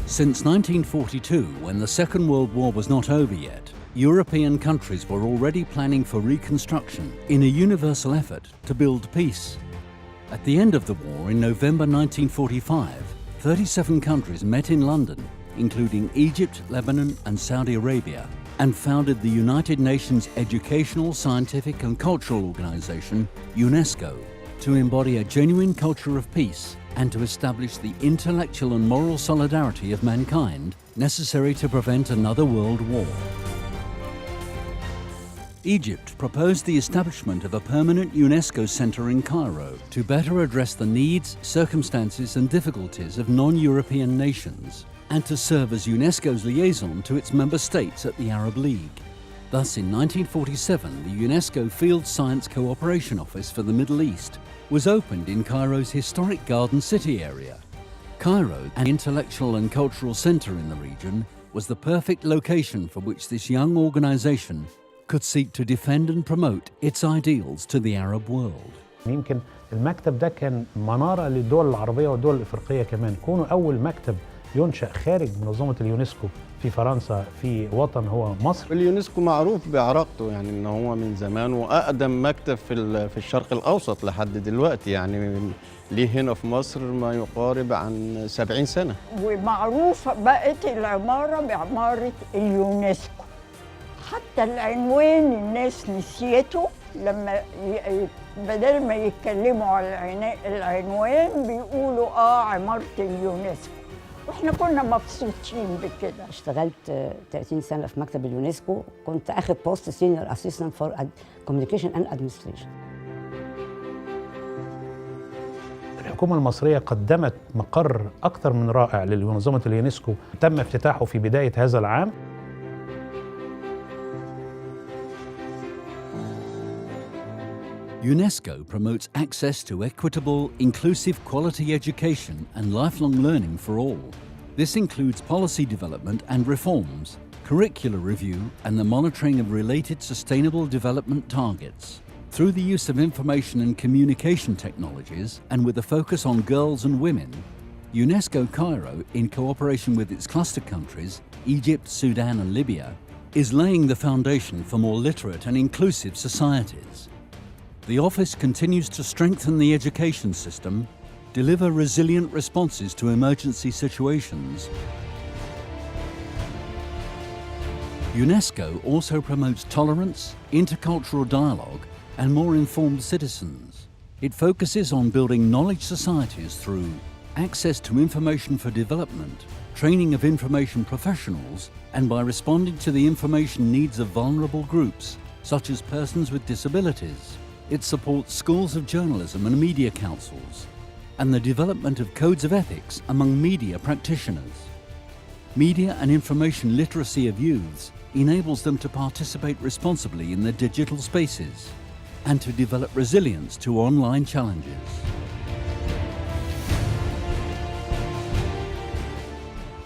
Since 1942, when the Second World War was not over yet, European countries were already planning for reconstruction in a universal effort to build peace. At the end of the war in November 1945, 37 countries met in London, including Egypt, Lebanon and Saudi Arabia, and founded the United Nations Educational, Scientific and Cultural Organization, UNESCO, to embody a genuine culture of peace and to establish the intellectual and moral solidarity of mankind necessary to prevent another world war. Egypt proposed the establishment of a permanent UNESCO centre in Cairo to better address the needs, circumstances and difficulties of non-European nations and to serve as UNESCO's liaison to its member states at the Arab League. Thus, in 1947, the UNESCO Field Science Cooperation Office for the Middle East was opened in Cairo's historic Garden City area. Cairo, an intellectual and cultural centre in the region, was the perfect location for which this young organisation could seek to defend and promote its ideals to the Arab world. يمكن المكتب ده كان منارة للدول العربية والدول الإفريقية كمان، كونه أول مكتب ينشأ خارج منظمة اليونسكو في فرنسا في وطن هو مصر. اليونسكو معروف بعراقته، يعني ان هو من زمان واقدم مكتب في الشرق الاوسط لحد دلوقتي، يعني ليه هنا في مصر ما يقارب عن 70 سنة. ومعروفة بقت العمارة بعمارة اليونسكو. حتى العنوان الناس نسيته لما بدل ما يتكلموا على العنوان بيقولوا عمارة اليونسكو. واحنا كنا مبسوطين بكده. اشتغلت 30 سنة في مكتب اليونسكو، كنت اخد بوست سينيور اسيستنت فور كوميونيكيشن اند ادمنستريشن. الحكومة المصرية قدمت مقر أكثر من رائع لمنظمة اليونسكو، تم افتتاحه في بداية هذا العام. UNESCO promotes access to equitable, inclusive quality education and lifelong learning for all. This includes policy development and reforms, curricular review and the monitoring of related sustainable development targets. Through the use of information and communication technologies and with a focus on girls and women, UNESCO Cairo, in cooperation with its cluster countries, Egypt, Sudan and Libya, is laying the foundation for more literate and inclusive societies. The office continues to strengthen the education system, deliver resilient responses to emergency situations. UNESCO also promotes tolerance, intercultural dialogue, and more informed citizens. It focuses on building knowledge societies through access to information for development, training of information professionals, and by responding to the information needs of vulnerable groups, such as persons with disabilities. It supports schools of journalism and media councils, and the development of codes of ethics among media practitioners. Media and information literacy of youths enables them to participate responsibly in the digital spaces and to develop resilience to online challenges.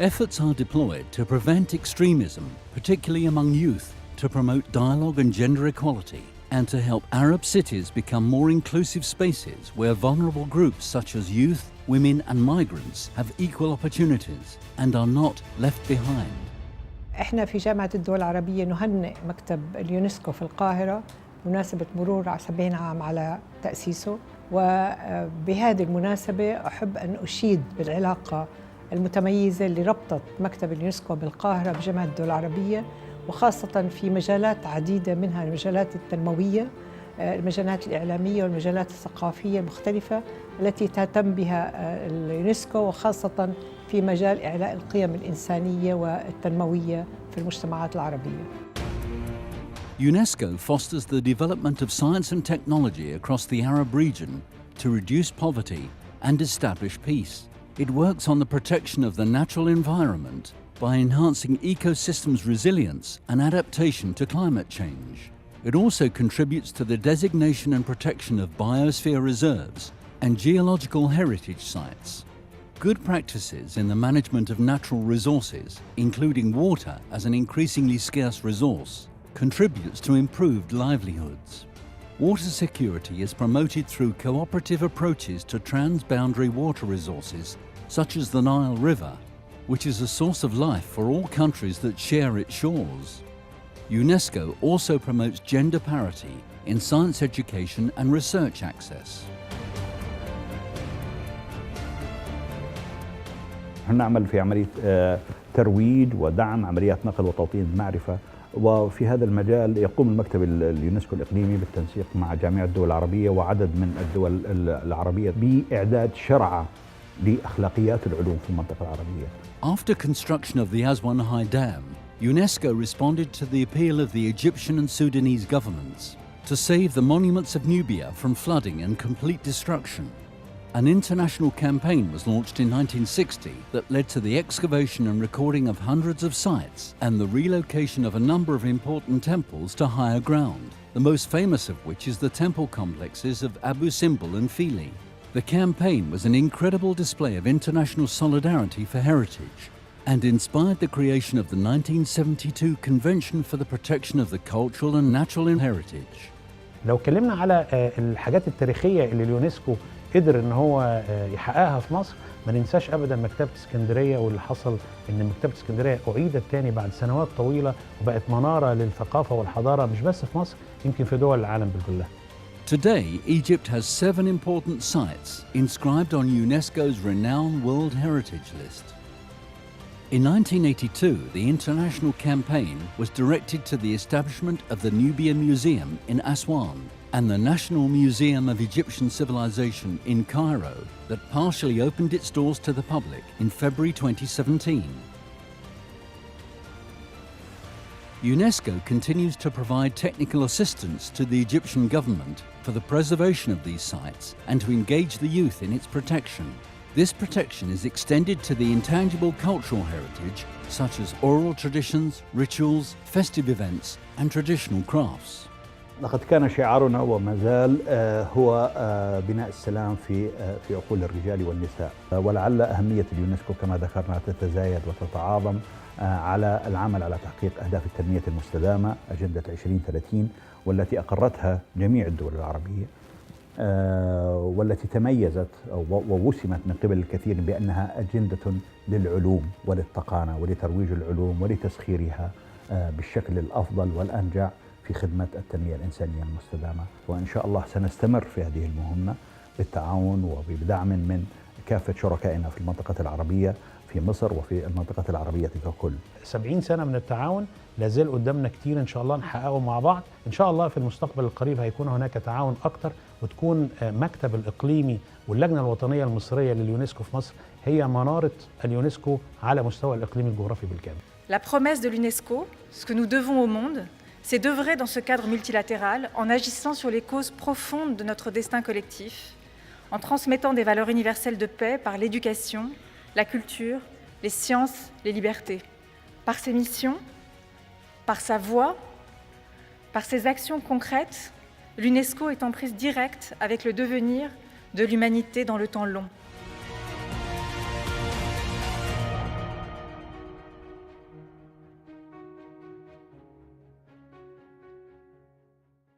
Efforts are deployed to prevent extremism, particularly among youth, to promote dialogue and gender equality, and to help Arab cities become more inclusive spaces where vulnerable groups such as youth, women and migrants have equal opportunities and are not left behind. احنا في جامعة الدول العربية نهنئ مكتب اليونسكو في القاهرة بمناسبة مرور 70 عام على تأسيسه، وبهذه المناسبة أحب أن أشيد بالعلاقة المتميزة اللي ربطت مكتب اليونسكو بالقاهرة بجامعة الدول العربية، وخاصة في مجالات عديدة، منها المجالات التنموية، المجالات الإعلامية والمجالات الثقافية المختلفة التي تهتم بها اليونسكو، وخاصة في مجال إعلاء القيم الإنسانية والتنموية في المجتمعات العربية. UNESCO fosters the development of science and technology across the Arab region to reduce poverty and establish peace. It works on the protection of the natural environment by enhancing ecosystems' resilience and adaptation to climate change. It also contributes to the designation and protection of biosphere reserves and geological heritage sites. Good practices in the management of natural resources, including water as an increasingly scarce resource, contributes to improved livelihoods. Water security is promoted through cooperative approaches to transboundary water resources, such as the Nile River, which is a source of life for all countries that share its shores. UNESCO also promotes gender parity in science education and research access. نعمل في عملية ترويج ودعم عمليات نقل وتوطين المعرفة، وفي هذا المجال يقوم المكتب اليونسكو الإقليمي بالتنسيق مع جامعة الدول العربية وعدد من الدول العربية بإعداد شرعة لأخلاقيات العلوم في المنطقة العربية. After construction of the Aswan High Dam, UNESCO responded to the appeal of the Egyptian and Sudanese governments to save the monuments of Nubia from flooding and complete destruction. An international campaign was launched in 1960 that led to the excavation and recording of hundreds of sites and the relocation of a number of important temples to higher ground, the most famous of which is the temple complexes of Abu Simbel and Philae. The campaign was an incredible display of international solidarity for heritage and inspired the creation of the 1972 Convention for the Protection of the Cultural and Natural Heritage. لو اتكلمنا على الحاجات التاريخية اللي اليونسكو قدر ان هو يحققها في مصر، ما ننساش ابدا مكتبة اسكندرية، واللي حصل ان مكتبة اسكندرية اعيدت تاني بعد سنوات طويلة وبقت منارة للثقافة والحضارة مش بس في مصر، يمكن في دول العالم كلها. Today, Egypt has 7 important sites inscribed on UNESCO's renowned World Heritage List. In 1982, the international campaign was directed to the establishment of the Nubia Museum in Aswan and the National Museum of Egyptian Civilization in Cairo that partially opened its doors to the public in February 2017. UNESCO continues to provide technical assistance to the Egyptian government for the preservation of these sites and to engage the youth in its protection. This protection is extended to the intangible cultural heritage such as oral traditions, rituals, festive events and traditional crafts. لقد كان شعارنا وما زال هو بناء السلام في عقول الرجال والنساء، ولعل أهمية اليونسكو كما ذكرنا تتزايد وتتعاظم على العمل على تحقيق أهداف التنمية المستدامة أجندة 2030 والتي أقرتها جميع الدول العربية، والتي تميزت ووسمت من قبل الكثير بأنها أجندة للعلوم وللتقانة ولترويج العلوم ولتسخيرها بالشكل الأفضل والأنجع في خدمة التنمية الإنسانية المستدامة. وإن شاء الله سنستمر في هذه المهمة بالتعاون وبدعم من كافة شركائنا في المنطقة العربية في مصر وفي المنطقة العربية ككل. 70 سنة من التعاون لازال قدامنا كتير إن شاء الله نحققه مع بعض. إن شاء الله في المستقبل القريب هيكون هناك تعاون أكتر، وتكون مكتب الإقليمي واللجنة الوطنية المصرية لليونسكو في مصر هي منارة اليونسكو على مستوى الإقليم الجغرافي بالكامل. La promesse de l'UNESCO, ce que nous devons au monde, c'est d'œuvrer dans ce cadre multilatéral en agissant sur les causes profondes de notre destin collectif, en transmettant des valeurs universelles de paix par l'éducation, la culture, les sciences, les libertés. Par ses missions, par sa voix, par ses actions concrètes, l'UNESCO est en prise directe avec le devenir de l'humanité dans le temps long.